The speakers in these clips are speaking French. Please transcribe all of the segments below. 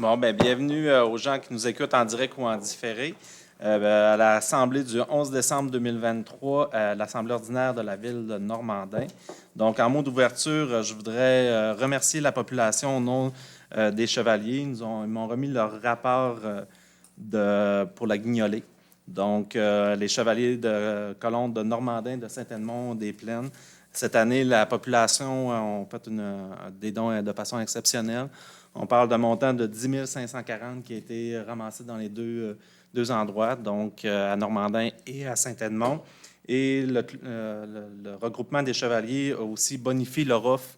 Bon, bien, bienvenue aux gens qui nous écoutent en direct ou en différé à l'Assemblée du 11 décembre 2023, à l'Assemblée ordinaire de la ville de Normandin. Donc, en mot d'ouverture, je voudrais remercier la population au nom des Chevaliers. Ils m'ont remis leur rapport pour la guignolée. Donc, les Chevaliers de Colombe, de Normandin, de Saint-Edmond, des Plaines. Cette année, la population a fait des dons de façon exceptionnelle. On parle d'un montant de 10 540 qui a été ramassé dans les deux endroits, donc à Normandin et à Saint-Edmond. Et le regroupement des Chevaliers a aussi bonifié leur offre,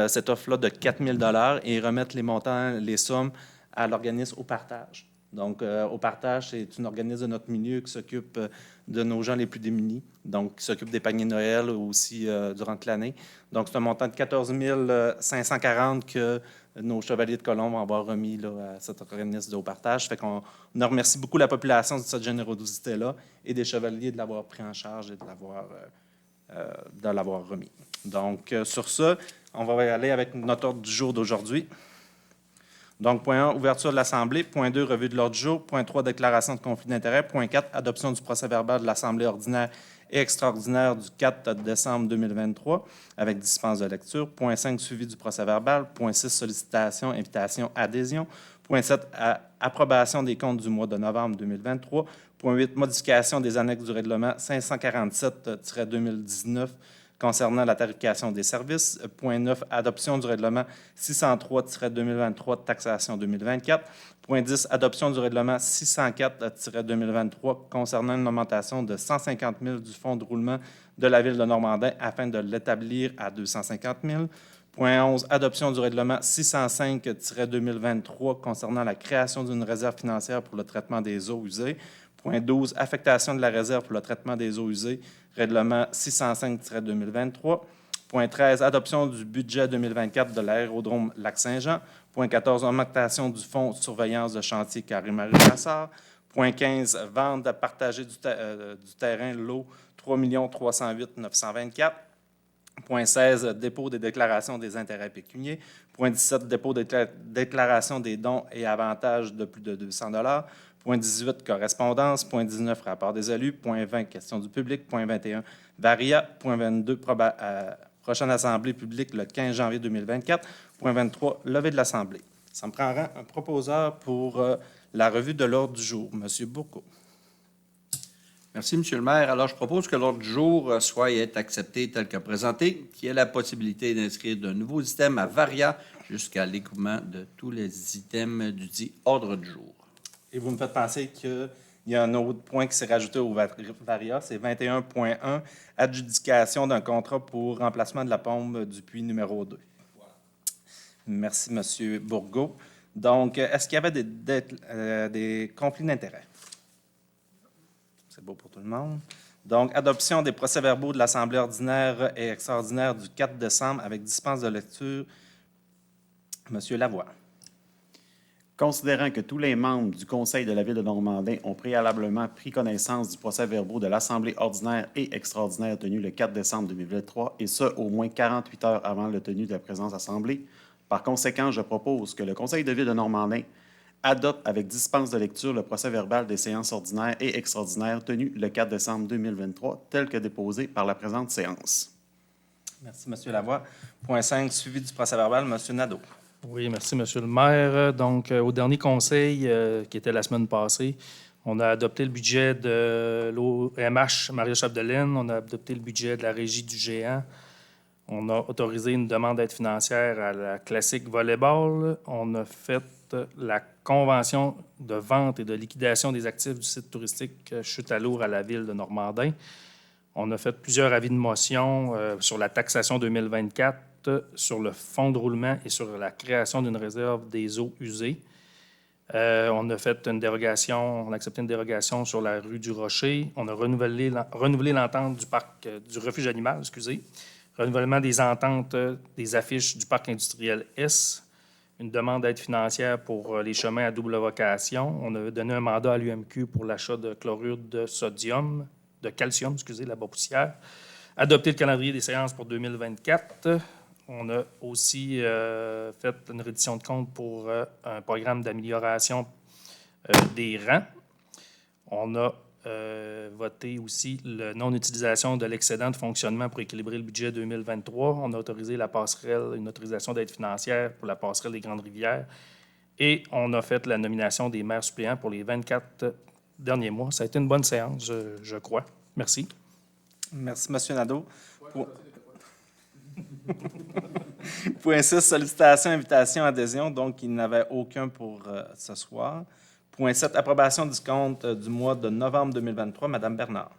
cette offre-là de 4 000 et remettre les montants, les sommes à l'organisme Au Partage. Donc, Au Partage, c'est un organisme de notre milieu qui s'occupe de nos gens les plus démunis, donc qui s'occupe des paniers de Noël aussi durant toute l'année. Donc, c'est un montant de 14 540 que nos Chevaliers de Colombe vont avoir remis là, à cet organisme de Au Partage. Fait qu'on remercie beaucoup la population de cette générosité-là et des Chevaliers de l'avoir pris en charge et de l'avoir remis. Donc, sur ça, on va y aller avec notre ordre du jour d'aujourd'hui. Donc, point 1, ouverture de l'Assemblée. Point 2, revue de l'ordre du jour. Point 3, déclaration de conflit d'intérêts. Point 4, adoption du procès-verbal de l'Assemblée ordinaire et extraordinaire du 4 décembre 2023 avec dispense de lecture. Point 5, suivi du procès-verbal. Point 6, sollicitation, invitation, adhésion. Point 7, approbation des comptes du mois de novembre 2023. Point 8, modification des annexes du règlement 547-2019 concernant la tarification des services. Point 9, adoption du règlement 603-2023 de taxation 2024. Point 10, adoption du règlement 604-2023 concernant une augmentation de 150 000 du fonds de roulement de la ville de Normandin afin de l'établir à 250 000. Point 11, adoption du règlement 605-2023 concernant la création d'une réserve financière pour le traitement des eaux usées. Point 12, affectation de la réserve pour le traitement des eaux usées, règlement 605-2023. Point 13, adoption du budget 2024 de l'aérodrome Lac-Saint-Jean. Point 14, augmentation du fonds de surveillance de chantier Carré-Marie-Lassard. Point 15, vente partagée du terrain lot 3 308 924. Point 16, dépôt des déclarations des intérêts pécuniaires. Point 17, dépôt des déclarations des dons et avantages de plus de 200 $. Point 18, correspondance. Point 19, rapport des élus. Point 20, questions du public. Point 21, varia. Point 22, prochaine assemblée publique le 15 janvier 2024. Point 23, levée de l'Assemblée. Ça me prendra un proposeur pour la revue de l'ordre du jour. M. Bourgault. Merci, M. le maire. Alors, je propose que l'ordre du jour soit et est accepté tel que présenté, qu'il y ait la possibilité d'inscrire de nouveaux items à varia jusqu'à l'écoulement de tous les items du dit ordre du jour. Et vous me faites penser qu'il y a un autre point qui s'est rajouté au varia, c'est 21.1, adjudication d'un contrat pour remplacement de la pompe du puits numéro 2. Voilà. Merci, M. Bourgault. Donc, est-ce qu'il y avait des conflits d'intérêts? C'est beau pour tout le monde. Donc, adoption des procès-verbaux de l'Assemblée ordinaire et extraordinaire du 4 décembre avec dispense de lecture. M. Lavoie. Considérant que tous les membres du Conseil de la Ville de Normandin ont préalablement pris connaissance du procès-verbaux de l'Assemblée ordinaire et extraordinaire tenue le 4 décembre 2023, et ce, au moins 48 heures avant la tenue de la présente Assemblée, par conséquent, je propose que le Conseil de Ville de Normandin adopte avec dispense de lecture le procès-verbal des séances ordinaires et extraordinaires tenues le 4 décembre 2023, tel que déposé par la présente séance. Merci, M. Lavoie. Point 5, suivi du procès-verbal, M. Nadeau. Oui, merci, M. le maire. Donc, au dernier conseil, qui était la semaine passée, on a adopté le budget de l'OMH Maria-Chapdelaine, on a adopté le budget de la Régie du Géant, on a autorisé une demande d'aide financière à la Classique Volleyball, on a fait la convention de vente et de liquidation des actifs du site touristique Chute à l'Ours à la ville de Normandin. On a fait plusieurs avis de motion sur la taxation 2024, sur le fonds de roulement et sur la création d'une réserve des eaux usées. On a fait une dérogation, on a accepté une dérogation sur la rue du Rocher. On a renouvelé l'entente du parc du refuge animal, renouvellement des ententes des affiches du parc industriel S, une demande d'aide financière pour les chemins à double vocation. On a donné un mandat à l'UMQ pour l'achat de chlorure de calcium, la Bas-Poussière. Adopter le calendrier des séances pour 2024. On a aussi fait une reddition de compte pour un programme d'amélioration des rangs. On a voté aussi la non-utilisation de l'excédent de fonctionnement pour équilibrer le budget 2023. On a autorisé la passerelle, une autorisation d'aide financière pour la passerelle des Grandes-Rivières. Et on a fait la nomination des maires suppléants pour les 24 derniers mois. Ça a été une bonne séance, je crois. Merci. Merci, M. Nadeau. Point 6, sollicitation, invitation, adhésion. Donc, il n'y en avait aucun pour ce soir. Point 7, approbation du compte du mois de novembre 2023. Madame Bernard.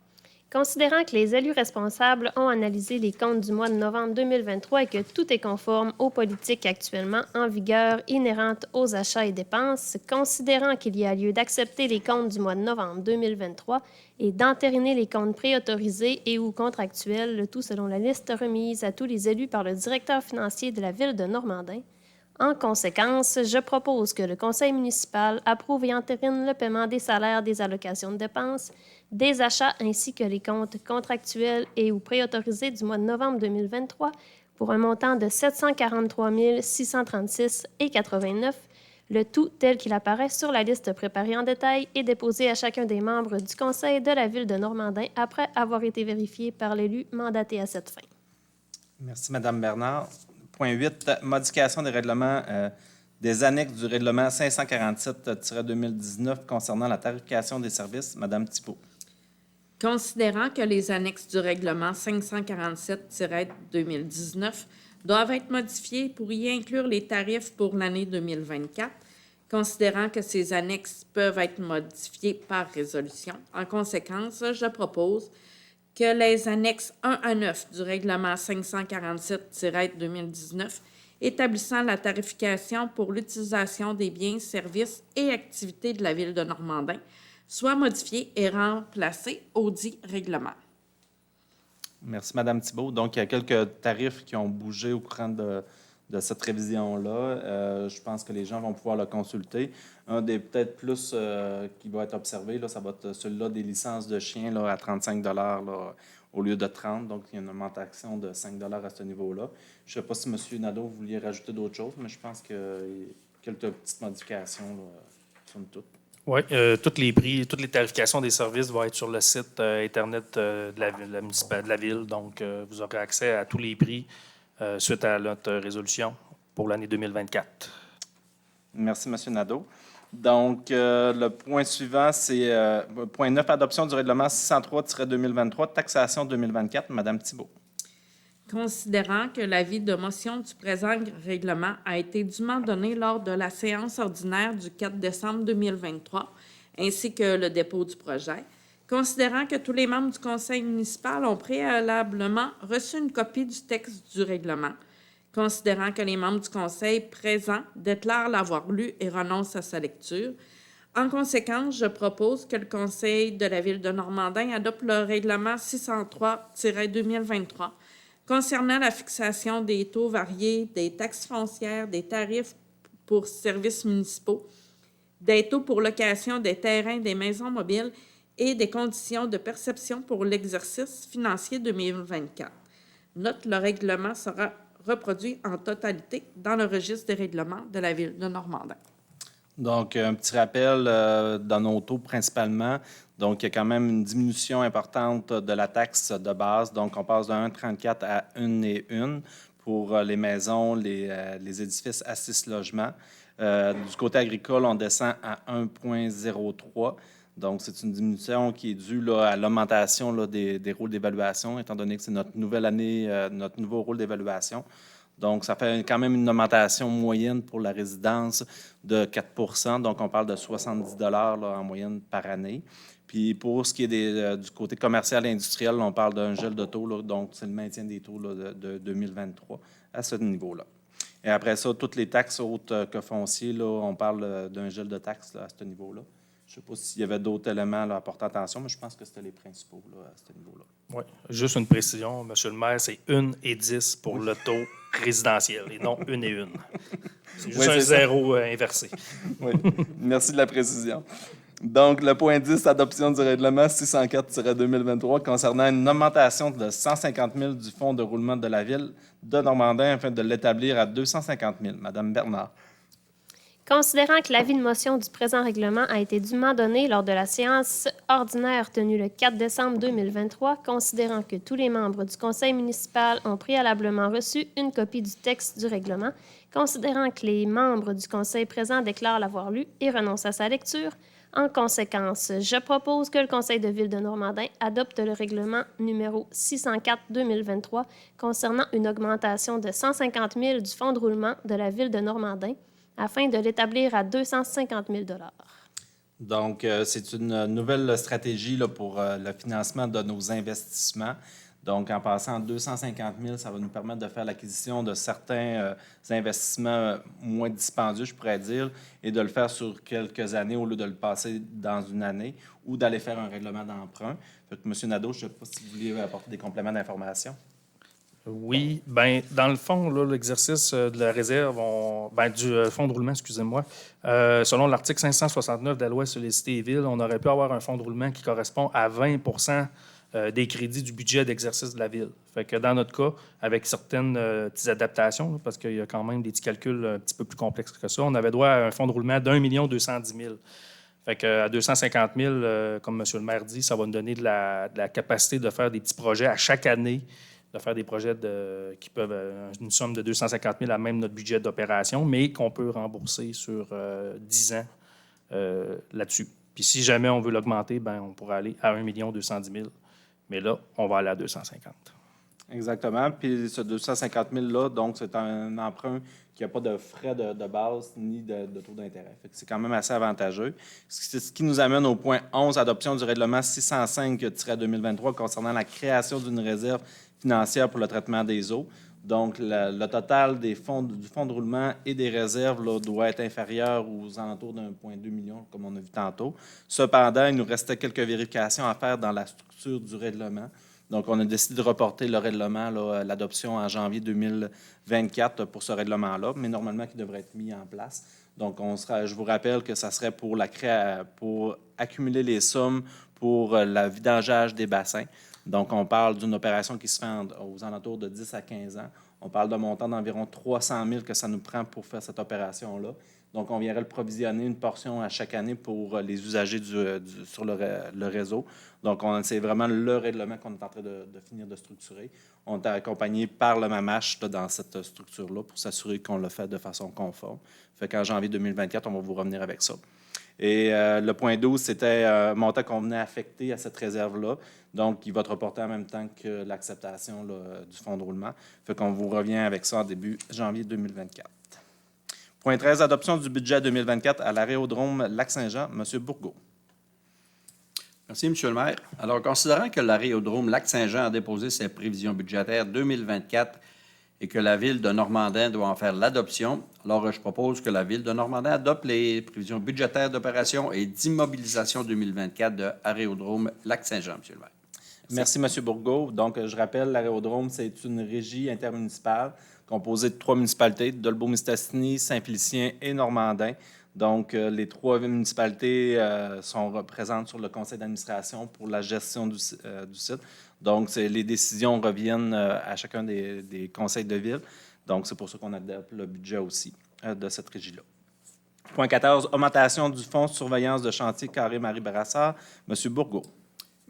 Considérant que les élus responsables ont analysé les comptes du mois de novembre 2023 et que tout est conforme aux politiques actuellement en vigueur inhérentes aux achats et dépenses, considérant qu'il y a lieu d'accepter les comptes du mois de novembre 2023 et d'entériner les comptes préautorisés et ou contractuels, le tout selon la liste remise à tous les élus par le directeur financier de la Ville de Normandin. En conséquence, je propose que le conseil municipal approuve et entérine le paiement des salaires, des allocations de dépenses, des achats ainsi que les comptes contractuels et ou préautorisés du mois de novembre 2023 pour un montant de 743 636,89 $, le tout tel qu'il apparaît sur la liste préparée en détail et déposée à chacun des membres du conseil de la Ville de Normandin après avoir été vérifié par l'élu mandaté à cette fin. Merci, Madame Bernard. Point 8, modification des règlements des annexes du règlement 547-2019 concernant la tarification des services. Madame Thibault. Considérant que les annexes du règlement 547-2019 doivent être modifiées pour y inclure les tarifs pour l'année 2024, considérant que ces annexes peuvent être modifiées par résolution, en conséquence, je propose que les annexes 1 à 9 du règlement 547-2019 établissant la tarification pour l'utilisation des biens, services et activités de la Ville de Normandin soient modifiées et remplacées au dit règlement. Merci, Madame Thibault. Donc, il y a quelques tarifs qui ont bougé au courant de cette révision-là. Je pense que les gens vont pouvoir le consulter. Un des peut-être plus qui va être observé, là, ça va être celui-là des licences de chiens là, à 35 là, au lieu de 30 Donc, il y a une augmentation de 5 à ce niveau-là. Je ne sais pas si M. Nadeau, vous vouliez rajouter d'autres choses, mais je pense qu'il y a quelques petites modifications, là, somme toute. Oui, tous les prix, toutes les tarifications des services vont être sur le site Internet de la Ville. Donc, vous aurez accès à tous les prix suite à notre résolution pour l'année 2024. Merci, M. Nadeau. Donc, le point suivant, c'est point 9, adoption du règlement 603-2023, taxation 2024. Madame Thibault. Considérant que l'avis de motion du présent règlement a été dûment donné lors de la séance ordinaire du 4 décembre 2023, ainsi que le dépôt du projet, considérant que tous les membres du conseil municipal ont préalablement reçu une copie du texte du règlement, considérant que les membres du conseil présents déclarent l'avoir lu et renoncent à sa lecture. En conséquence, je propose que le conseil de la Ville de Normandin adopte le règlement 603-2023 concernant la fixation des taux variés, des taxes foncières, des tarifs pour services municipaux, des taux pour location des terrains, des maisons mobiles et des conditions de perception pour l'exercice financier 2024. Note, le règlement sera reproduit en totalité dans le registre des règlements de la Ville de Normandin. Donc, un petit rappel dans nos taux principalement. Donc, il y a quand même une diminution importante de la taxe de base. Donc, on passe de 1,34 à 1,1 pour les maisons, les édifices à 6 logements. Du côté agricole, on descend à 1,03. Donc, c'est une diminution qui est due là, à l'augmentation là, des rôles d'évaluation, étant donné que c'est notre nouvelle année, notre nouveau rôle d'évaluation. Donc, ça fait quand même une augmentation moyenne pour la résidence de 4 Donc, on parle de 70 là, en moyenne par année. Puis, pour ce qui est du côté commercial et industriel, on parle d'un gel de taux. Là, donc, c'est le maintien des taux là, de 2023 à ce niveau-là. Et après ça, toutes les taxes autres que foncier, là, on parle d'un gel de taxes là, à ce niveau-là. Je ne sais pas s'il y avait d'autres éléments là, à porter attention, mais je pense que c'était les principaux là, à ce niveau-là. Oui, juste une précision, M. le maire, c'est 1 et 10 pour le taux résidentiel et non 1 et 1. C'est juste un zéro inversé. Oui, merci de la précision. Donc, le point 10, adoption du règlement 604-2023 concernant une augmentation de 150 000 du fonds de roulement de la Ville de Normandin afin de l'établir à 250 000. Madame Bernard. Considérant que l'avis de motion du présent règlement a été dûment donné lors de la séance ordinaire tenue le 4 décembre 2023, considérant que tous les membres du conseil municipal ont préalablement reçu une copie du texte du règlement, considérant que les membres du conseil présent déclarent l'avoir lu et renoncent à sa lecture, en conséquence, je propose que le conseil de ville de Normandin adopte le règlement numéro 604-2023 concernant une augmentation de 150 000 du fonds de roulement de la ville de Normandin, afin de l'établir à 250 000 $. Donc, c'est une nouvelle stratégie là, pour le financement de nos investissements. Donc, en passant à 250 000, ça va nous permettre de faire l'acquisition de certains investissements moins dispendieux, je pourrais dire, et de le faire sur quelques années au lieu de le passer dans une année ou d'aller faire un règlement d'emprunt. Fait que, M. Nadeau, je ne sais pas si vous vouliez apporter des compléments d'information. Oui, bien, dans le fond, là, l'exercice de la réserve, du fonds de roulement, excusez-moi, selon l'article 569 de la loi sur les cités et villes, on aurait pu avoir un fonds de roulement qui correspond à 20 des crédits du budget d'exercice de la ville. Fait que dans notre cas, avec certaines petites adaptations, là, parce qu'il y a quand même des petits calculs un petit peu plus complexes que ça, on avait droit à un fonds de roulement d'1 210 000. Fait qu'à 250 000, comme M. le maire dit, ça va nous donner de la capacité de faire des petits projets à chaque année, de faire des projets qui peuvent une somme de 250 000 à même notre budget d'opération, mais qu'on peut rembourser sur 10 ans là-dessus. Puis si jamais on veut l'augmenter, ben on pourra aller à 1 210 000. Mais là, on va aller à 250. Exactement. Puis ce 250 000-là, donc, c'est un emprunt qui n'a pas de frais de base ni de taux d'intérêt. Fait que c'est quand même assez avantageux. C'est ce qui nous amène au point 11, adoption du règlement 605-2023 concernant la création d'une réserve financière pour le traitement des eaux. Donc, le total du fonds de roulement et des réserves là, doit être inférieur aux alentours d'1,2 million, comme on a vu tantôt. Cependant, il nous restait quelques vérifications à faire dans la structure du règlement. Donc, on a décidé de reporter le règlement, l'adoption en janvier 2024 pour ce règlement-là, mais normalement, qui devrait être mis en place. Donc, je vous rappelle que ça serait pour accumuler les sommes pour le vidangeage des bassins. Donc, on parle d'une opération qui se fait aux alentours de 10 à 15 ans. On parle d'un montant d'environ 300 000 que ça nous prend pour faire cette opération-là. Donc, on viendrait le provisionner une portion à chaque année pour les usagers sur le réseau. Donc, c'est vraiment le règlement qu'on est en train de finir de structurer. On est accompagné par le MAMACH dans cette structure-là pour s'assurer qu'on le fait de façon conforme. Fait qu'en janvier 2024, on va vous revenir avec ça. Et le point 12, c'était un montant qu'on venait affecter à cette réserve-là. Donc, il va être reporté en même temps que l'acceptation du fonds de roulement. Fait qu'on vous revient avec ça en début janvier 2024. Point 13, adoption du budget 2024 à l'aérodrome Lac-Saint-Jean. M. Bourgault. Merci, M. le maire. Alors, considérant que l'aérodrome Lac-Saint-Jean a déposé ses prévisions budgétaires 2024 et que la Ville de Normandin doit en faire l'adoption, alors je propose que la Ville de Normandin adopte les prévisions budgétaires d'opération et d'immobilisation 2024 de l'aérodrome Lac-Saint-Jean, M. le maire. Merci, M. Bourgault. Donc, je rappelle, l'aérodrome, c'est une régie intermunicipale composée de 3 municipalités, Dolbeau-Mistassini, Saint-Félicien et Normandin. Donc, les 3 municipalités sont présentes sur le conseil d'administration pour la gestion du site. Donc, les décisions reviennent à chacun des conseils de ville. Donc, c'est pour ça qu'on adopte le budget aussi de cette régie-là. Point 14, augmentation du fonds de surveillance de chantier Carré-Marie Brassard. M. Bourgault.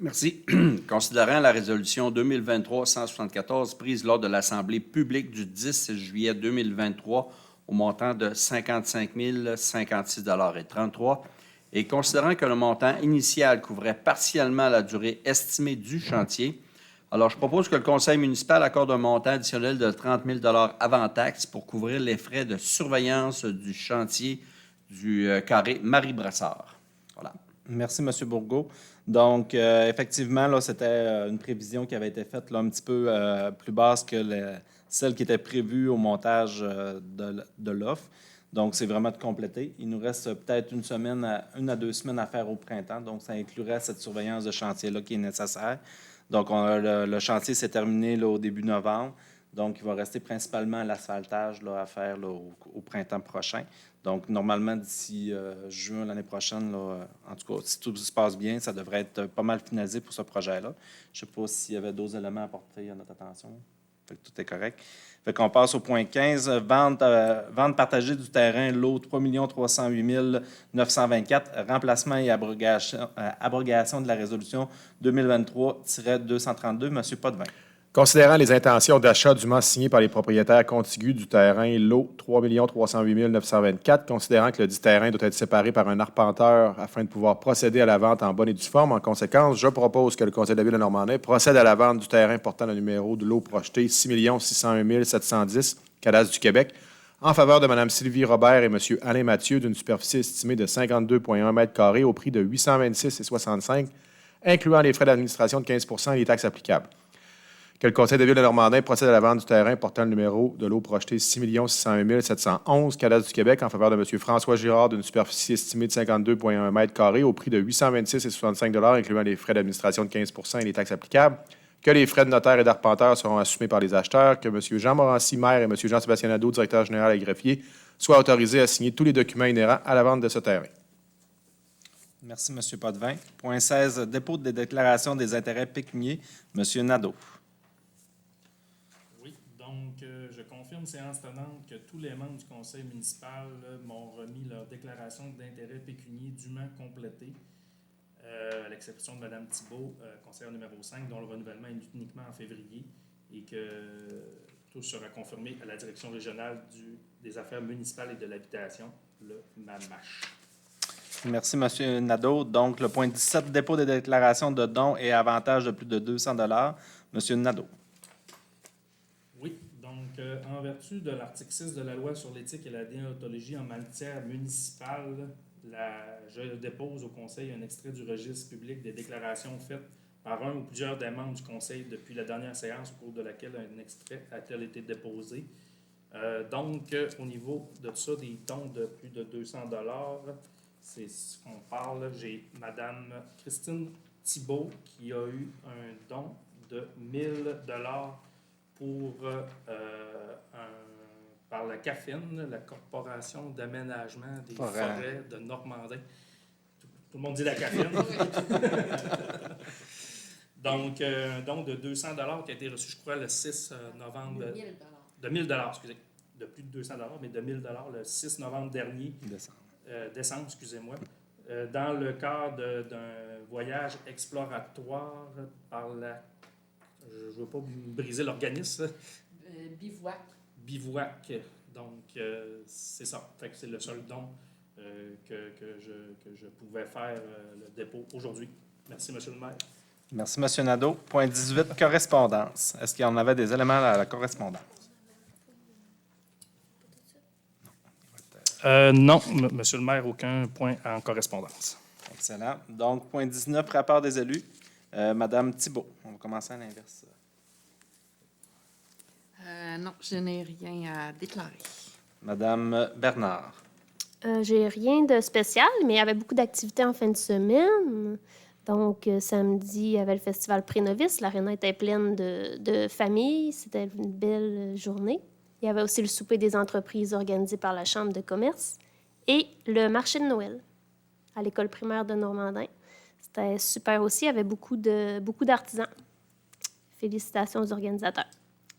Merci. Considérant la résolution 2023-174 prise lors de l'Assemblée publique du 10 juillet 2023 au montant de 55 056,33 $ et considérant que le montant initial couvrait partiellement la durée estimée du chantier, alors je propose que le conseil municipal accorde un montant additionnel de 30 000 $ avant taxe pour couvrir les frais de surveillance du chantier du carré Marie Brassard. Voilà. Merci, M. Bourgault. Donc, effectivement, là, c'était une prévision qui avait été faite là, un petit peu plus basse que celle qui était prévue au montage de l'offre. Donc, c'est vraiment de compléter. Il nous reste peut-être 1 à 2 semaines à faire au printemps. Donc, ça inclurait cette surveillance de chantier-là qui est nécessaire. Donc, le chantier s'est terminé là, au début novembre. Donc, il va rester principalement l'asphaltage là, à faire là, au printemps prochain. Donc, normalement, d'ici juin l'année prochaine, là, en tout cas, si tout se passe bien, ça devrait être pas mal finalisé pour ce projet-là. Je ne sais pas s'il y avait d'autres éléments à porter à notre attention. Fait que tout est correct. Fait qu'on passe au point 15, vente partagée du terrain, lot 3 308 924, remplacement et abrogation de la résolution 2023-232. Monsieur Potvin. Considérant les intentions d'achat dûment signées par les propriétaires contigus du terrain lot 3 308 924, considérant que le dit terrain doit être séparé par un arpenteur afin de pouvoir procéder à la vente en bonne et due forme, en conséquence, je propose que le Conseil de la Ville de Normandin procède à la vente du terrain portant le numéro de lot projeté 6 601 710, Cadastre du Québec, en faveur de Mme Sylvie Robert et M. Alain Mathieu d'une superficie estimée de 52,1 m² au prix de 826,65 $, incluant les frais d'administration de 15 % et les taxes applicables. Que le Conseil de Ville de Normandin procède à la vente du terrain portant le numéro de lot projeté 6 601 711, Cadastre du Québec, en faveur de M. François Girard d'une superficie estimée de 52,1 m² au prix de 826,65 $, incluant les frais d'administration de 15 % et les taxes applicables. Que les frais de notaire et d'arpenteur seront assumés par les acheteurs. Que M. Jean Morancy, maire, et M. Jean-Sébastien Nadeau, directeur général et greffier, soient autorisés à signer tous les documents inhérents à la vente de ce terrain. Merci, M. Potvin. Point 16, dépôt des déclarations des intérêts pécuniers. M. Nadeau. Oui, donc je confirme, séance tenante, que tous les membres du conseil municipal m'ont remis leur déclaration d'intérêt pécunier dûment complétée, à l'exception de Mme Thibault, conseillère numéro 5, dont le renouvellement est uniquement en février, et que tout sera confirmé à la direction régionale des affaires municipales et de l'habitation, le MAMACH. Merci, M. Nadeau. Donc, le point 17, dépôt des déclarations de dons et avantages de plus de 200 $. M. Nadeau. Oui, donc en vertu de l'article 6 de la loi sur l'éthique et la déontologie en matière municipale, je dépose au Conseil un extrait du registre public des déclarations faites par un ou plusieurs des membres du Conseil depuis la dernière séance au cours de laquelle un extrait a-t-il été déposé. Donc, au niveau de ça, des dons de plus de 200 $, c'est ce qu'on parle. J'ai Mme Christine Thibault qui a eu un don de 1 000 $ par la CAFIN, la Corporation d'aménagement des forêts de Normandin. Tout le monde dit la CAFIN. Donc, un don de 200 $ qui a été reçu, je crois, le 6 novembre. De 1 000 $, excusez. De plus de 200 $, mais de 1 000 $ le 6 novembre dernier. Décembre, excusez-moi. Dans le cadre d'un voyage exploratoire par la... Je ne veux pas briser l'organisme. Bivouac. Bivouac. Donc, c'est ça. Fait que c'est le seul don que je pouvais faire le dépôt aujourd'hui. Merci, M. le maire. Merci, M. Nadeau. Point 18, correspondance. Est-ce qu'il y en avait des éléments à la correspondance? Non, Monsieur le maire, aucun point en correspondance. Excellent. Donc, point 19, rapport des élus. Madame Thibault, on va commencer à l'inverse. Non, je n'ai rien à déclarer. Madame Bernard. J'ai rien de spécial, mais il y avait beaucoup d'activités en fin de semaine. Donc, samedi, il y avait le festival Pré-Novice. L'aréna était pleine de familles. C'était une belle journée. Il y avait aussi le souper des entreprises organisé par la Chambre de commerce et le marché de Noël à l'école primaire de Normandin. C'était super aussi. Il y avait beaucoup d'artisans. Félicitations aux organisateurs.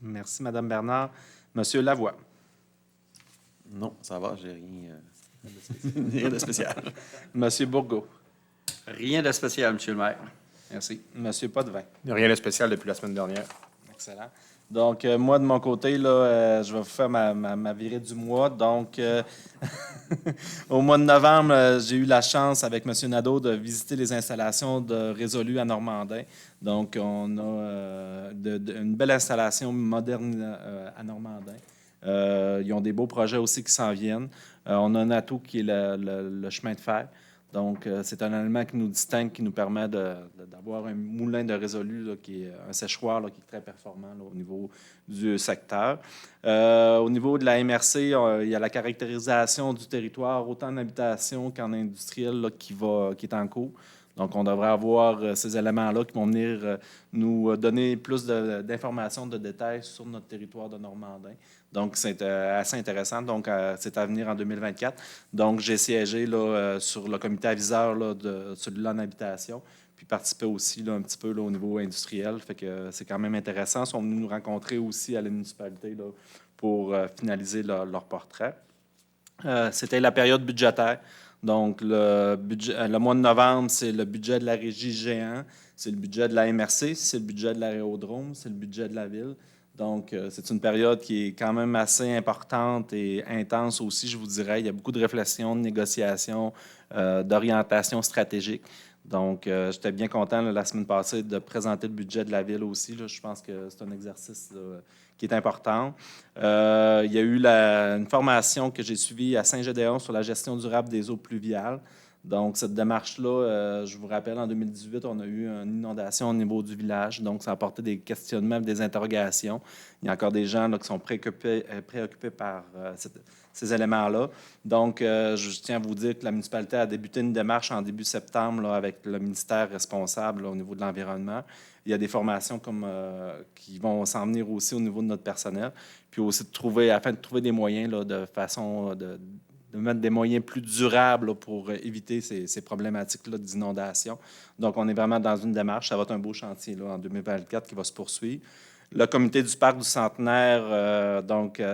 Merci, Madame Bernard. Monsieur Lavoie. Non, ça va, j'ai rien de spécial. Monsieur Bourgault. Rien de spécial, M. le maire. Merci. Monsieur Potvin. Rien de spécial depuis la semaine dernière. Excellent. Donc, moi, de mon côté, là, je vais vous faire ma virée du mois. Donc, au mois de novembre, j'ai eu la chance, avec M. Nadeau, de visiter les installations de Résolu à Normandin. Donc, on a une belle installation moderne à Normandin. Ils ont des beaux projets aussi qui s'en viennent. On a un atout qui est le chemin de fer. Donc, c'est un élément qui nous distingue, qui nous permet d'avoir un moulin de Résolu, là, qui est un séchoir là, qui est très performant là, au niveau du secteur. Au niveau de la MRC, il y a la caractérisation du territoire, autant en habitation qu'en industriel, là, qui est en cours. Donc, on devrait avoir ces éléments-là qui vont venir nous donner plus d'informations, de détails sur notre territoire de Normandin. Donc, c'est assez intéressant. Donc, c'est à venir en 2024. Donc, j'ai siégé là, sur le comité aviseur là, de celui-là en habitation, puis participer aussi là, un petit peu là, au niveau industriel. Fait que c'est quand même intéressant. Ils sont venus nous rencontrer aussi à la municipalité là, pour finaliser leur portrait. C'était la période budgétaire. Donc, le mois de novembre, c'est le budget de la régie Géant, c'est le budget de la MRC, c'est le budget de l'aérodrome, c'est le budget de la ville. Donc, c'est une période qui est quand même assez importante et intense aussi, je vous dirais. Il y a beaucoup de réflexions, de négociations, d'orientation stratégique. Donc, j'étais bien content là, la semaine passée de présenter le budget de la ville aussi. Là. Je pense que c'est un exercice là, qui est important. Il y a eu une formation que j'ai suivie à Saint-Gédéon sur la gestion durable des eaux pluviales. Donc, cette démarche-là, je vous rappelle, en 2018, on a eu une inondation au niveau du village. Donc, ça a apporté des questionnements, des interrogations. Il y a encore des gens là, qui sont préoccupés par ces éléments-là. Donc, je tiens à vous dire que la municipalité a débuté une démarche en début septembre là, avec le ministère responsable là, au niveau de l'environnement. Il y a des formations qui vont s'en venir aussi au niveau de notre personnel. Puis aussi afin de trouver des moyens là, de façon de mettre des moyens plus durables là, pour éviter ces problématiques-là d'inondation. Donc, on est vraiment dans une démarche. Ça va être un beau chantier là, en 2024 qui va se poursuivre. Le comité du parc du Centenaire,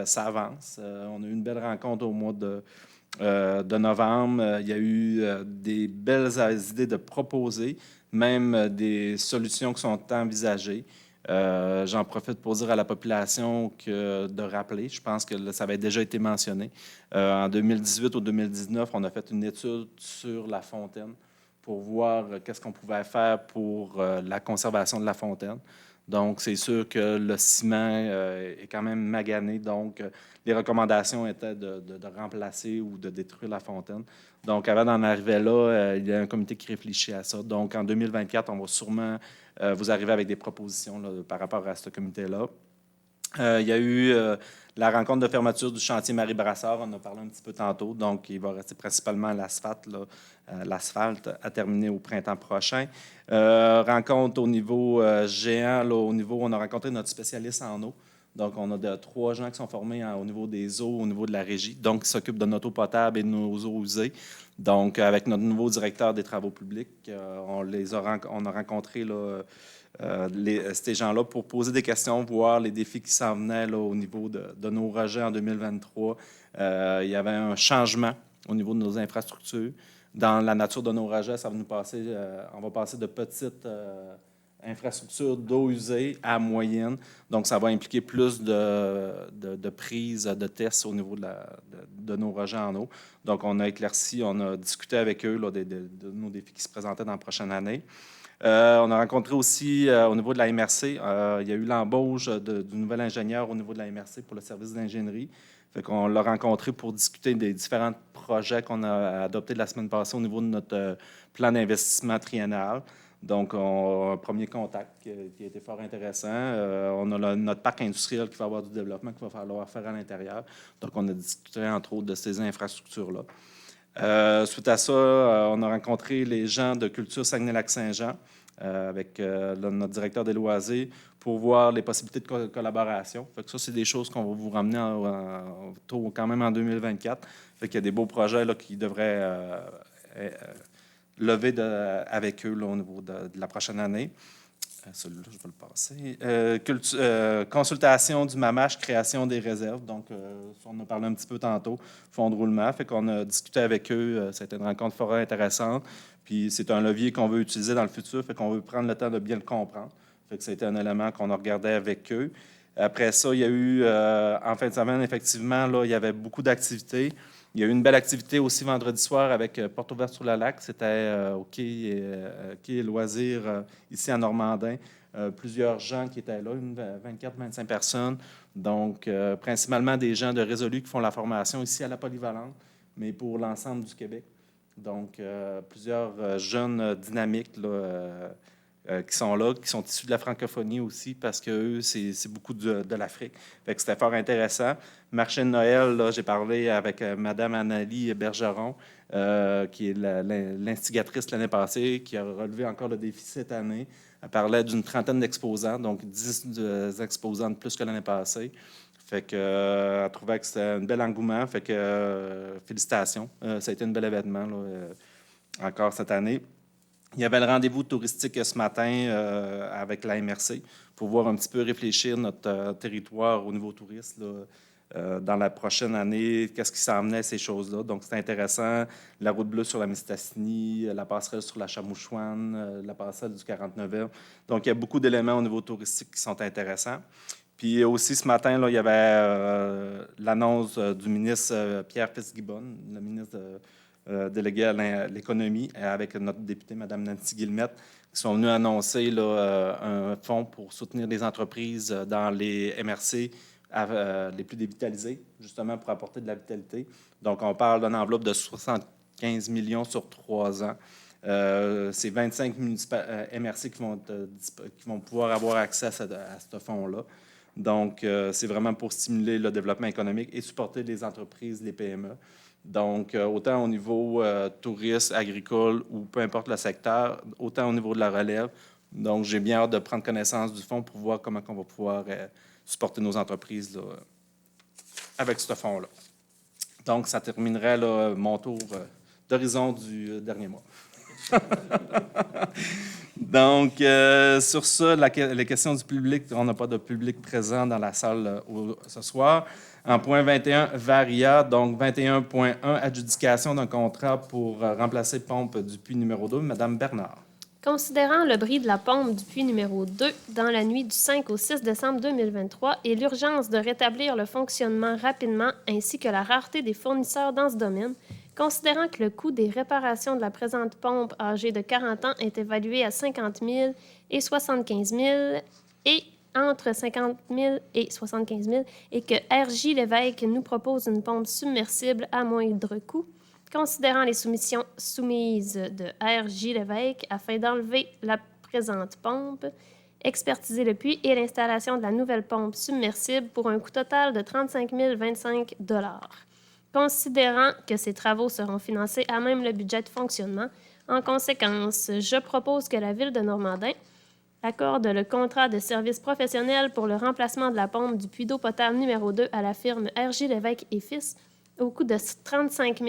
ça avance. On a eu une belle rencontre au mois de novembre. Il y a eu des belles idées de proposer, même des solutions qui sont envisagées. J'en profite pour dire à la population de rappeler, je pense que ça avait déjà été mentionné, en 2018 ou 2019, on a fait une étude sur la fontaine pour voir qu'est-ce qu'on pouvait faire pour la conservation de la fontaine. Donc, c'est sûr que le ciment est quand même magané. Donc, les recommandations étaient de remplacer ou de détruire la fontaine. Donc, avant d'en arriver là, il y a un comité qui réfléchit à ça. Donc, en 2024, on va sûrement vous arriver avec des propositions là, par rapport à ce comité-là. Il y a eu la rencontre de fermeture du chantier Marie-Brassard. On en a parlé un petit peu tantôt. Donc, il va rester principalement l'asphalte à terminer au printemps prochain. Rencontre au niveau géant. Là, on a rencontré notre spécialiste en eau. Donc, on a 3 gens qui sont formés au niveau des eaux, au niveau de la régie, donc qui s'occupent de notre eau potable et de nos eaux usées. Donc, avec notre nouveau directeur des travaux publics, on a rencontré là, ces gens-là pour poser des questions, voir les défis qui s'en venaient là, au niveau de nos rejets en 2023. Il y avait un changement au niveau de nos infrastructures. Dans la nature de nos rejets, on va passer de petites infrastructures d'eau usée à moyenne. Donc, ça va impliquer plus de prises de tests au niveau de nos rejets en eau. Donc, on a éclairci, on a discuté avec eux là, de nos défis qui se présentaient dans la prochaine année. On a rencontré aussi au niveau de la MRC, il y a eu l'embauche du nouvel ingénieur au niveau de la MRC pour le service d'ingénierie. Fait qu'on l'a rencontré pour discuter des différents projets qu'on a adoptés la semaine passée au niveau de notre plan d'investissement triennal. Donc, on a un premier contact qui a été fort intéressant. On a notre parc industriel qui va avoir du développement qu'il va falloir faire à l'intérieur. Donc, on a discuté entre autres de ces infrastructures-là. Suite à ça, on a rencontré les gens de Culture Saguenay-Lac-Saint-Jean avec notre directeur des loisirs pour voir les possibilités de collaboration. Fait que ça, c'est des choses qu'on va vous ramener tôt quand même en 2024. Fait qu'il y a des beaux projets là, qui devraient lever avec eux là, au niveau de la prochaine année. Celui-là, je vais le passer. Consultation du MAMACH, création des réserves. Donc, on en a parlé un petit peu tantôt, fonds de roulement. Fait qu'on a discuté avec eux. C'était une rencontre fort intéressante. Puis, c'est un levier qu'on veut utiliser dans le futur. Fait qu'on veut prendre le temps de bien le comprendre. Fait que c'était un élément qu'on a regardé avec eux. Après ça, il y a eu, en fin de semaine, effectivement, là, il y avait beaucoup d'activités. Il y a eu une belle activité aussi vendredi soir avec Porte ouverte sur le lac. C'était au quai et loisirs ici à Normandin. Plusieurs gens qui étaient là, 24-25 personnes. Donc, principalement des gens de Résolu qui font la formation ici à la Polyvalente, mais pour l'ensemble du Québec. Donc, plusieurs jeunes dynamiques là, qui sont là, qui sont issus de la francophonie aussi, parce que eux, c'est beaucoup de l'Afrique. Fait que c'était fort intéressant. Marché de Noël, là, j'ai parlé avec Mme Annalie Bergeron. qui est l'instigatrice l'année passée, qui a relevé encore le défi cette année. Elle parlait d'une trentaine d'exposants, donc 10 exposants de plus que l'année passée. Fait que, elle trouvait que c'était un bel engouement. Fait que, félicitations. Ça a été un bel événement là, encore cette année. Il y avait le rendez-vous touristique ce matin avec la MRC pour voir un petit peu réfléchir notre territoire au niveau touriste là, dans la prochaine année, qu'est-ce qui s'emmenait ces choses-là. Donc, c'est intéressant. La route bleue sur la Mistassini, la passerelle sur la Chamouchouane, la passerelle du 49e. Donc, il y a beaucoup d'éléments au niveau touristique qui sont intéressants. Puis aussi, ce matin, là, il y avait l'annonce du ministre Pierre Fitzgibbon, le ministre délégué à l'économie, avec notre députée, Mme Nancy Guillemette, qui sont venus annoncer là, un fonds pour soutenir les entreprises dans les MRC les plus dévitalisées, justement pour apporter de la vitalité. Donc, on parle d'une enveloppe de 75 millions sur 3 ans. C'est 25 MRC qui vont pouvoir avoir accès à ce fonds-là. Donc, c'est vraiment pour stimuler le développement économique et supporter les entreprises, les PME. Donc, autant au niveau touriste, agricole ou peu importe le secteur, autant au niveau de la relève. Donc, j'ai bien hâte de prendre connaissance du fonds pour voir comment on va pouvoir supporter nos entreprises là, avec ce fonds-là. Donc, ça terminerait là, mon tour d'horizon du dernier mois. Donc, sur ça, les questions du public, on n'a pas de public présent dans la salle ce soir. En point 21, Varia, donc 21.1, adjudication d'un contrat pour remplacer pompe du puits numéro 2. Madame Bernard. Considérant le bris de la pompe du puits numéro 2 dans la nuit du 5 au 6 décembre 2023 et l'urgence de rétablir le fonctionnement rapidement ainsi que la rareté des fournisseurs dans ce domaine, considérant que le coût des réparations de la présente pompe âgée de 40 ans est évalué à 50 000 et 75 000 et entre 50 000 et 75 000 et que RJ Lévesque nous propose une pompe submersible à moindre coût, considérant les soumissions soumises de RJ Lévesque afin d'enlever la présente pompe, expertiser le puits et l'installation de la nouvelle pompe submersible pour un coût total de 35 025 $. Considérant que ces travaux seront financés à même le budget de fonctionnement, en conséquence, je propose que la Ville de Normandin accorde le contrat de service professionnel pour le remplacement de la pompe du puits d'eau potable numéro 2 à la firme RJ Lévesque et Fils au coût de 35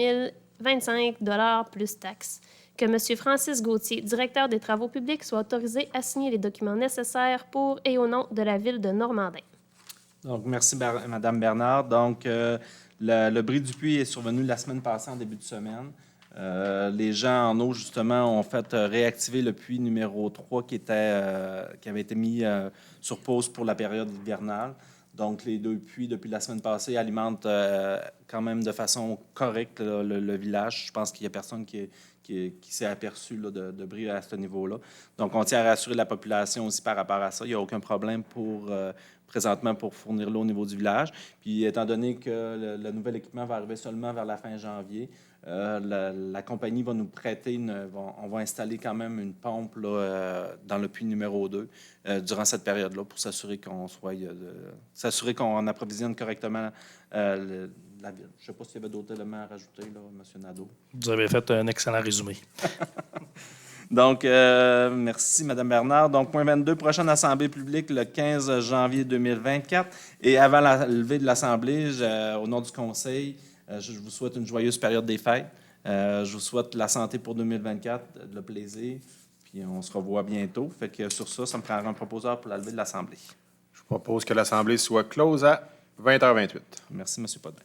025 $ plus taxes. Que M. Francis Gauthier, directeur des travaux publics, soit autorisé à signer les documents nécessaires pour et au nom de la Ville de Normandin. Donc, merci, Mme Bernard. Donc, le bris du puits est survenu la semaine passée, en début de semaine. Les gens en eau, justement, ont fait réactiver le puits numéro 3 qui avait été mis sur pause pour la période hivernale. Donc, les 2 puits, depuis la semaine passée, alimentent quand même de façon correcte le village. Je pense qu'il n'y a personne qui s'est aperçu là, de bris à ce niveau-là. Donc, on tient à rassurer la population aussi par rapport à ça. Il n'y a aucun problème présentement pour fournir l'eau au niveau du village. Puis, étant donné que le nouvel équipement va arriver seulement vers la fin janvier, la compagnie va nous prêter, on va installer quand même une pompe là, dans le puits numéro 2 durant cette période-là pour s'assurer qu'on approvisionne correctement la ville. Je ne sais pas s'il y avait d'autres éléments à rajouter, là, M. Nadeau. Vous avez fait un excellent résumé. Donc, merci, Mme Bernard. Donc, point 22, prochaine assemblée publique le 15 janvier 2024. Et avant la levée de l'assemblée, au nom du conseil, je vous souhaite une joyeuse période des fêtes. Je vous souhaite la santé pour 2024, le plaisir. Puis, on se revoit bientôt. Fait que sur ça, ça me prendra un proposeur pour la levée de l'assemblée. Je propose que l'Assemblée soit close à 20h28. Merci, M. Potvin.